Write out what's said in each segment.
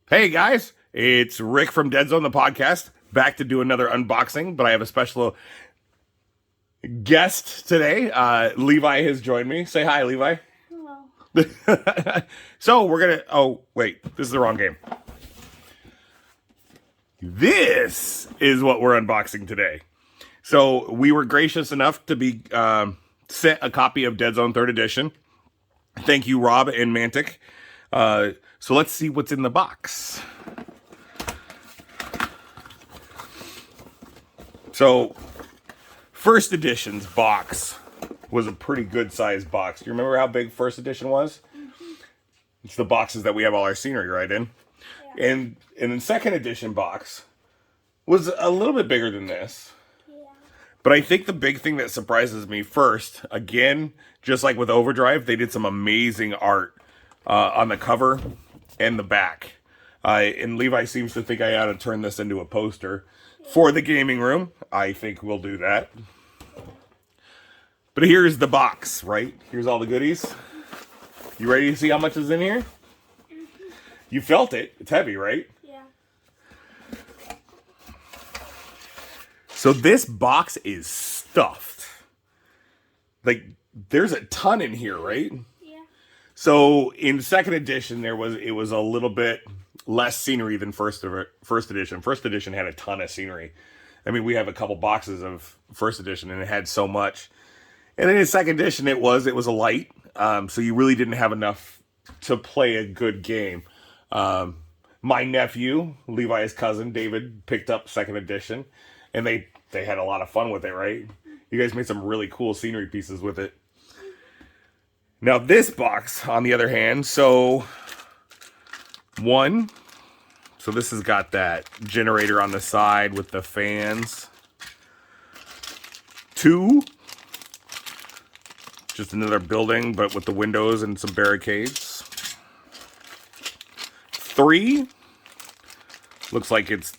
Hey guys, it's Rick from Deadzone, the podcast, back to do another unboxing, but I have a special guest today. Levi has joined me. Say hi, Levi. Hello. So we're gonna, oh wait, this is the wrong game. This is what we're unboxing today. So we were gracious enough to be sent a copy of Deadzone 3rd edition. Thank you, Rob and Mantic. So let's see what's in the box. So, first edition's box was a pretty good sized box. Do you remember how big first edition was? Mm-hmm. It's the boxes that we have all our scenery right in. Yeah. And then second edition box was a little bit bigger than this. Yeah. But I think the big thing that surprises me first, again, just like with Overdrive, they did some amazing art on the cover and the back. And Levi seems to think I ought to turn this into a poster for the gaming room. I think we'll do that. But here's the box, right? Here's all the goodies. You ready to see how much is in here? Mm-hmm. You felt it. It's heavy, right? Yeah. So this box is stuffed. Like, there's a ton in here, right? Yeah. So in second edition, it was a little bit less scenery than first edition. First edition had a ton of scenery. I mean, we have a couple boxes of first edition, and it had so much. And then in second edition, it was a light, so you really didn't have enough to play a good game. My nephew, Levi's cousin, David, picked up second edition, and they had a lot of fun with it, right? You guys made some really cool scenery pieces with it. Now this box, on the other hand, so this has got that generator on the side with the fans. 2, just another building, but with the windows and some barricades. 3, looks like it's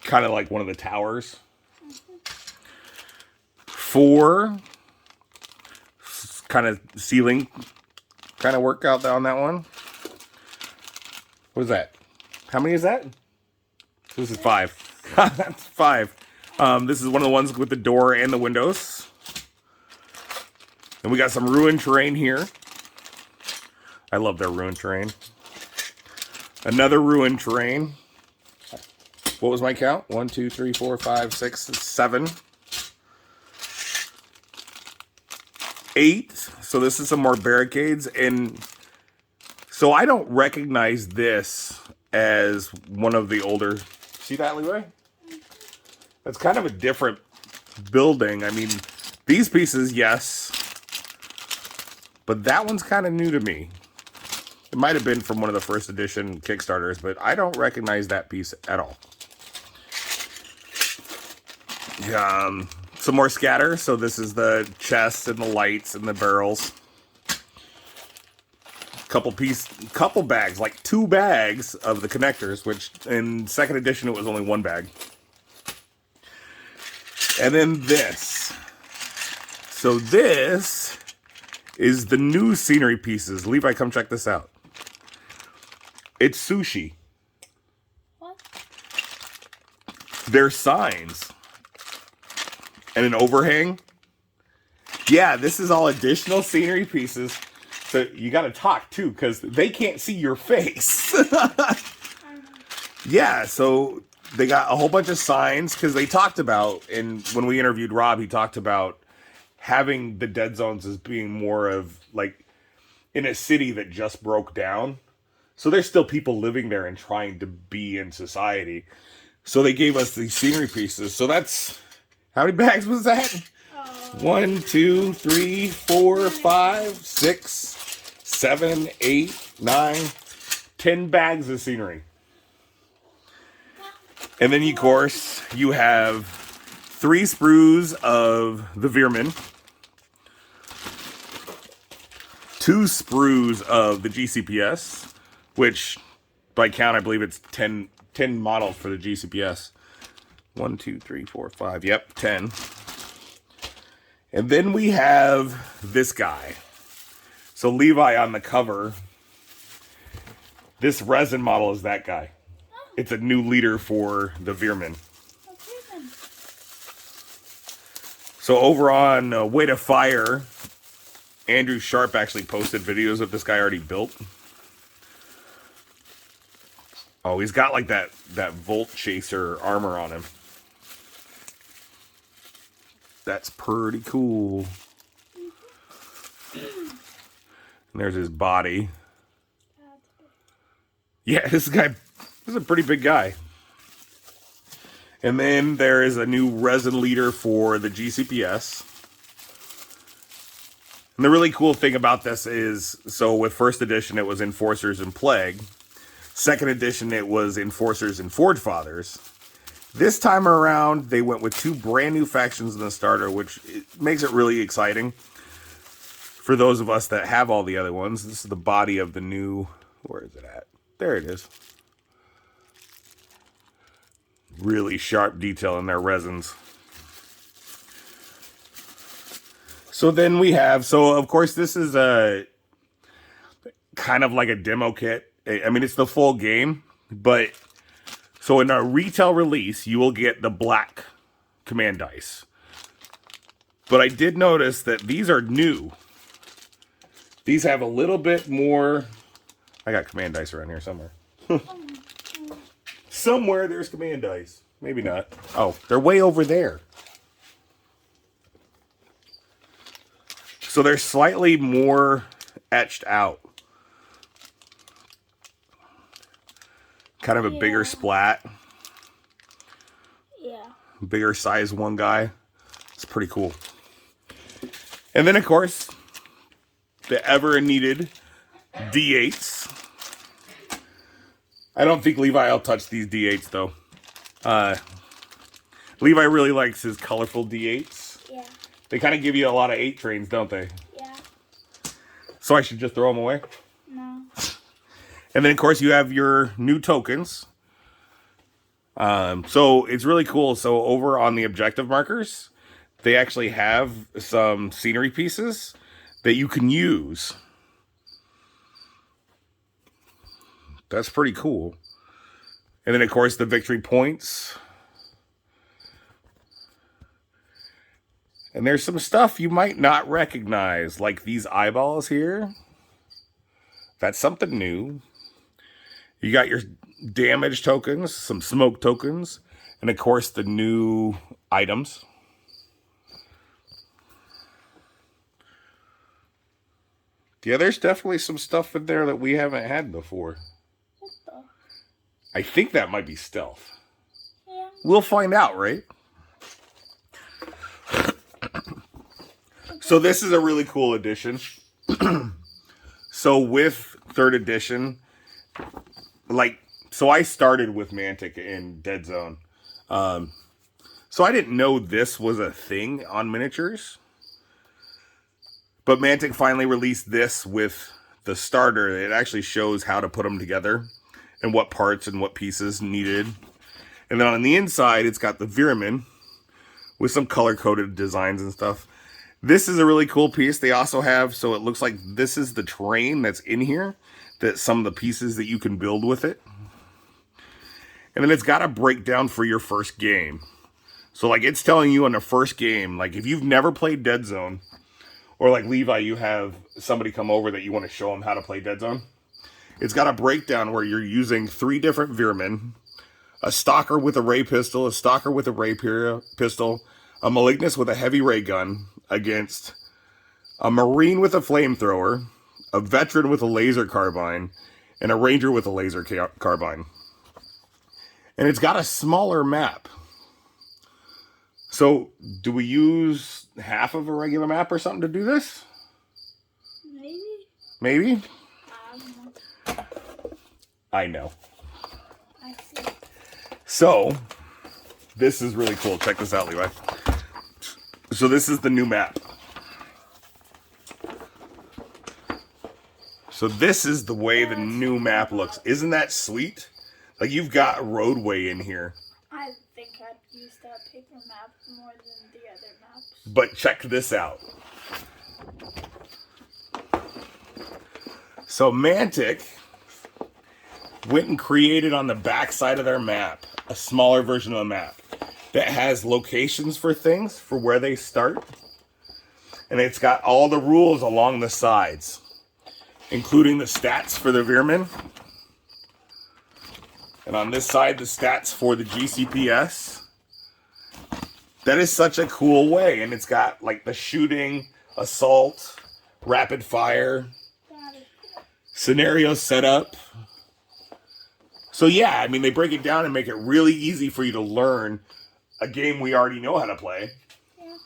kind of like one of the towers. 4, kind of ceiling kind of work out on that one. What is that? How many is that? This is 5. That's 5. This is one of the ones with the door and the windows. And we got some ruined terrain here. I love their ruined terrain. Another ruined terrain. What was my count? 1, 2, 3, 4, 5, 6, 7. 8. So this is some more barricades. And so I don't recognize this as one of the older... See that, Levi? That's kind of a different building. I mean, these pieces, yes. But that one's kind of new to me. It might have been from one of the first edition Kickstarters, but I don't recognize that piece at all. Some more scatter. So this is the chests and the lights and the barrels. Couple bags, like 2 bags of the connectors, which in second edition, it was only 1 bag. And then this. So this is the new scenery pieces. Levi, come check this out. It's sushi. What? They're signs. And an overhang. Yeah, this is all additional scenery pieces. So you got to talk too, because they can't see your face. Yeah, so they got a whole bunch of signs, because they talked about, and when we interviewed Rob, he talked about having the dead zones as being more of like in a city that just broke down. So there's still people living there and trying to be in society. So they gave us these scenery pieces. So that's, how many bags was that? 1, 2, 3, 4, 5, 6, 7, 8, 9, 10 bags of scenery. And then, of course, you have 3 sprues of the Veerman, 2 sprues of the GCPS, which by count, I believe it's 10 models for the GCPS. 1, 2, 3, 4, 5. Yep, 10. And then we have this guy. So Levi on the cover, This resin model is that guy. It's a new leader for the Veerman. Okay then. So over on Way to Fire, Andrew Sharp actually posted videos of this guy already built. Oh, he's got like that Volt Chaser armor on him. That's pretty cool. And there's his body. Yeah, this is a pretty big guy. And then there is a new resin leader for the GCPS. And the really cool thing about this is, so with first edition, it was Enforcers and Plague. Second edition, it was Enforcers and Forge Fathers. This time around, they went with 2 brand new factions in the starter, which makes it really exciting. For those of us that have all the other ones, this is the body of the new... Where is it at? There it is. Really sharp detail in their resins. So then we have... So, of course, this is a... kind of like a demo kit. I mean, it's the full game, but... So in our retail release, you will get the black command dice. But I did notice that these are new. These have a little bit more... I got command dice around here somewhere. Somewhere there's command dice. Maybe not. Oh, they're way over there. So they're slightly more etched out. Kind of a bigger splat. Yeah. Bigger size one guy. It's pretty cool. And then, of course, the ever needed D8s. I don't think Levi will touch these D8s, though. Levi really likes his colorful D8s. Yeah. They kind of give you a lot of 8 trains, don't they? Yeah. So I should just throw them away? No. And then, of course, you have your new tokens. So it's really cool. So over on the objective markers, they actually have some scenery pieces that you can use. That's pretty cool. And then, of course, the victory points. And there's some stuff you might not recognize, like these eyeballs here. That's something new. You got your damage tokens, some smoke tokens, and of course the new items. Yeah, there's definitely some stuff in there that we haven't had before. What the? I think that might be stealth. Yeah. We'll find out, right? So this is a really cool edition. So with 3rd edition, so I started with Mantic in Deadzone. So I didn't know this was a thing on miniatures. But Mantic finally released this with the starter. It actually shows how to put them together and what parts and what pieces needed. And then on the inside, it's got the Veerman with some color-coded designs and stuff. This is a really cool piece. They also have, so it looks like this is the train that's in here. That some of the pieces that you can build with it. And then it's got a breakdown for your first game. So like it's telling you on the first game, like if you've never played Deadzone, or like Levi, you have somebody come over that you want to show them how to play Deadzone. It's got a breakdown where you're using 3 different Veermen, a Stalker with a ray pistol, a Stalker with a ray pistol, a Malignus with a heavy ray gun against a Marine with a flamethrower, a Veteran with a laser carbine, and a Ranger with a laser carbine. And it's got a smaller map. So, do we use half of a regular map or something to do this? Maybe. Maybe? I don't know. I know. I see. So, this is really cool. Check this out, Levi. So this is the new map. So this is the way the new map looks. Isn't that sweet? Like you've got roadway in here. I think I'd use that paper map more than the other maps. But check this out. So Mantic went and created on the back side of their map a smaller version of the map that has locations for things for where they start. And it's got all the rules along the sides, including the stats for the Veerman. And on this side, the stats for the GCPS. That is such a cool way. And it's got like the shooting, assault, rapid fire, scenario setup. So yeah, I mean, they break it down and make it really easy for you to learn a game we already know how to play. Yeah.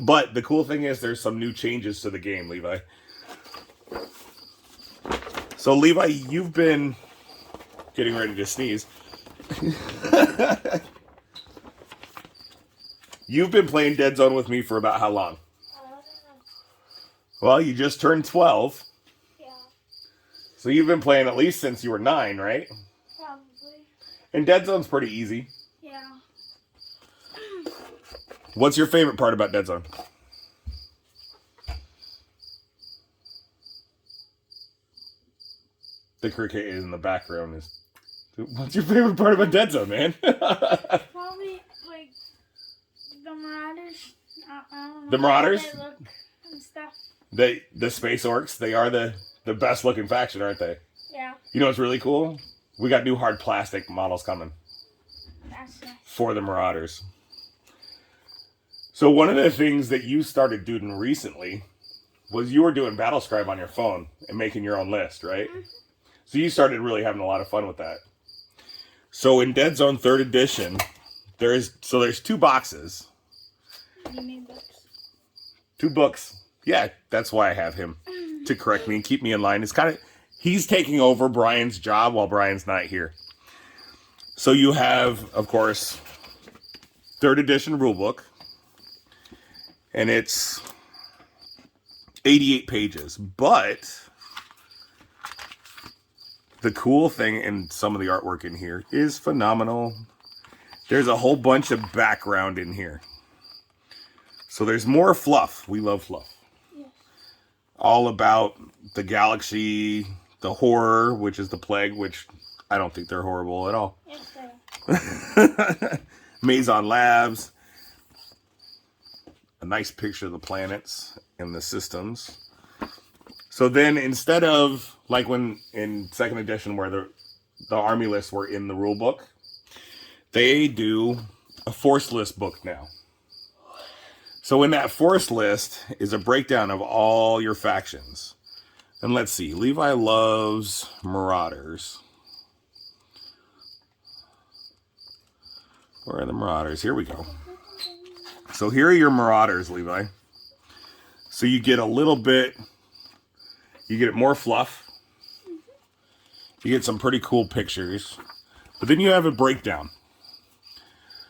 But the cool thing is there's some new changes to the game, Levi. So Levi, you've been getting ready to sneeze. You've been playing Deadzone with me for about how long? Well, you just turned 12. Yeah, So you've been playing at least since you were 9, right? probably. And Deadzone's pretty easy. Yeah. What's your favorite part about Deadzone? The cricket in the background is... What's your favorite part about Deadzone, man? Probably, like, the Marauders. I don't know. The Marauders? How they look and stuff. The Space Orcs, they are the best looking faction, aren't they? Yeah, You know what's really cool? We got new hard plastic models coming that's nice. for the Marauders. So one of the things that you started doing recently was you were doing Battlescribe on your phone and making your own list, right? Mm-hmm. So you started really having a lot of fun with that. So in Deadzone 3rd edition, there's 2 boxes. You need books. 2 books. Yeah, that's why I have him to correct me and keep me in line. It's kind of, he's taking over Brian's job while Brian's not here. So you have, of course, 3rd edition rulebook, and it's 88 pages. But the cool thing, and some of the artwork in here is phenomenal. There's a whole bunch of background in here. So there's more fluff. We love fluff. Yes. All about the galaxy, the horror, which is the plague, which I don't think they're horrible at all. Yes, they are. Maison Labs. A nice picture of the planets and the systems. So then instead of, like when in 2nd edition where the army lists were in the rule book, they do a force list book now. So in that force list is a breakdown of all your factions. And let's see, Levi loves Marauders. Where are the Marauders? Here we go. So here are your Marauders, Levi. So you get a little bit, you get more fluff. You get some pretty cool pictures. But then you have a breakdown.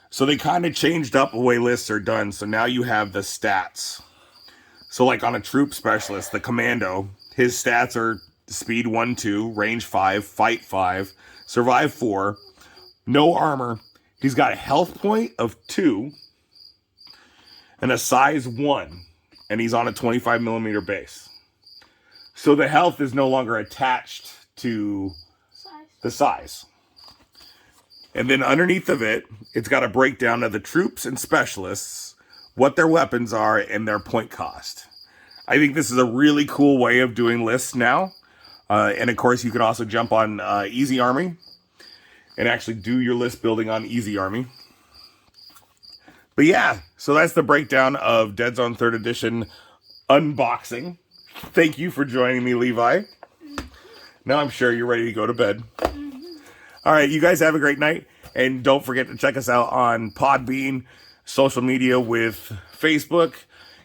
So they kind of changed up the way lists are done. So now you have the stats. So like on a troop specialist, the commando, his stats are speed 1, 2, range 5, fight 5, survive 4, no armor. He's got a health point of 2 and a size 1. And he's on a 25mm base. So the health is no longer attached to the size. And then underneath of it, it's got a breakdown of the troops and specialists, what their weapons are, and their point cost. I think this is a really cool way of doing lists now. And of course, you can also jump on Easy Army and actually do your list building on Easy Army. But yeah, so that's the breakdown of Deadzone 3rd edition unboxing. Thank you for joining me, Levi. Now I'm sure you're ready to go to bed. All right, you guys have a great night. And don't forget to check us out on Podbean, social media with Facebook,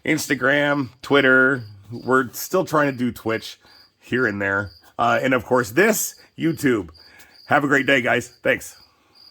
Instagram, Twitter. We're still trying to do Twitch here and there. And of course, this, YouTube. Have a great day, guys. Thanks.